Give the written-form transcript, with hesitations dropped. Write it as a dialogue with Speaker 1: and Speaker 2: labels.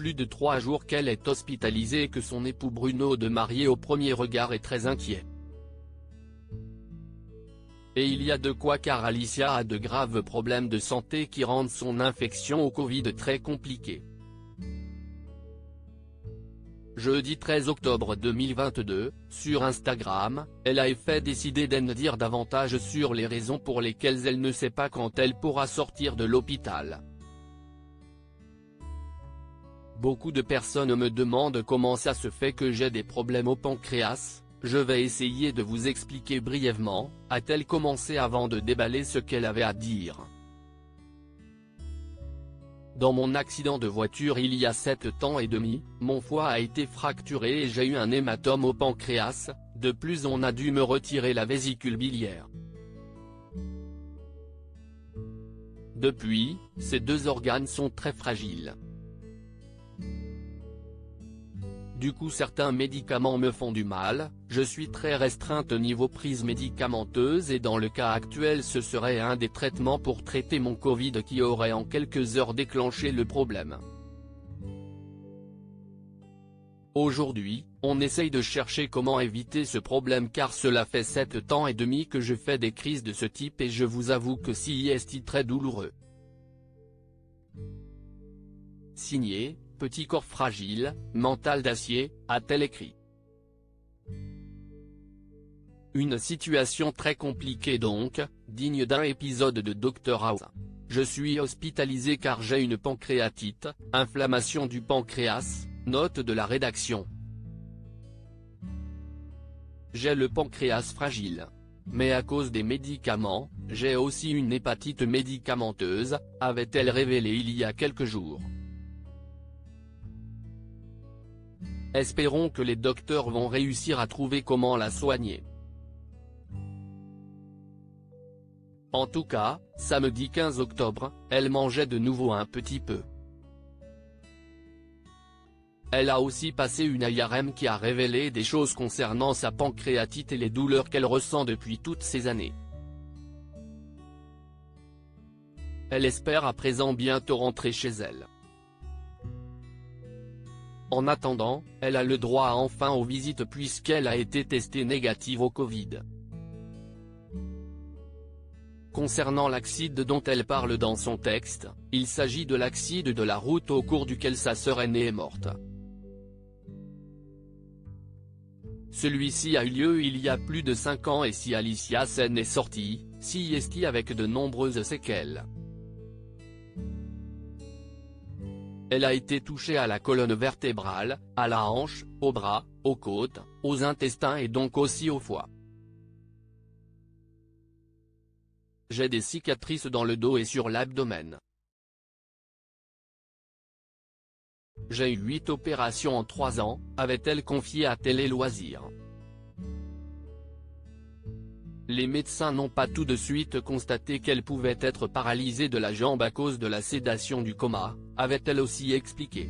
Speaker 1: plus de 3 jours qu'elle est hospitalisée et que son époux Bruno de marié au premier regard est très inquiet. Et il y a de quoi car Alicia a de graves problèmes de santé qui rendent son infection au Covid très compliquée. Jeudi 13 octobre 2022, sur Instagram, elle a fait décider d'en dire davantage sur les raisons pour lesquelles elle ne sait pas quand elle pourra sortir de l'hôpital. Beaucoup de personnes me demandent comment ça se fait que j'ai des problèmes au pancréas, je vais essayer de vous expliquer brièvement, a-t-elle commencé avant de déballer ce qu'elle avait à dire. Dans mon accident de voiture il y a 7 ans et demi, mon foie a été fracturé et j'ai eu un hématome au pancréas, de plus on a dû me retirer la vésicule biliaire. Depuis, ces deux organes sont très fragiles. Du coup certains médicaments me font du mal, je suis très restreinte niveau prise médicamenteuse et dans le cas actuel ce serait un des traitements pour traiter mon Covid qui aurait en quelques heures déclenché le problème. Aujourd'hui, on essaye de chercher comment éviter ce problème car cela fait 7 ans et demi que je fais des crises de ce type et je vous avoue que c'est très douloureux. Signé, Petit corps fragile, mental d'acier, a-t-elle écrit. Une situation très compliquée donc, digne d'un épisode de Dr House. Je suis hospitalisé car j'ai une pancréatite, inflammation du pancréas, note de la rédaction. J'ai le pancréas fragile. Mais à cause des médicaments, j'ai aussi une hépatite médicamenteuse, avait-elle révélé il y a quelques jours. Espérons que les docteurs vont réussir à trouver comment la soigner. En tout cas, samedi 15 octobre, elle mangeait de nouveau un petit peu. Elle a aussi passé une IRM qui a révélé des choses concernant sa pancréatite et les douleurs qu'elle ressent depuis toutes ces années. Elle espère à présent bientôt rentrer chez elle. En attendant, elle a le droit enfin aux visites puisqu'elle a été testée négative au Covid. Concernant l'accident dont elle parle dans son texte, il s'agit de l'accident de la route au cours duquel sa sœur aînée est morte. Celui-ci a eu lieu il y a plus de 5 ans et si Alicia s'en est sortie, avec de nombreuses séquelles. Elle a été touchée à la colonne vertébrale, à la hanche, aux bras, aux côtes, aux intestins et donc aussi au foie. J'ai des cicatrices dans le dos et sur l'abdomen. J'ai eu 8 opérations en 3 ans, avait-elle confié à Télé Loisirs. Les médecins n'ont pas tout de suite constaté qu'elle pouvait être paralysée de la jambe à cause de la sédation du coma, avait-elle aussi expliqué.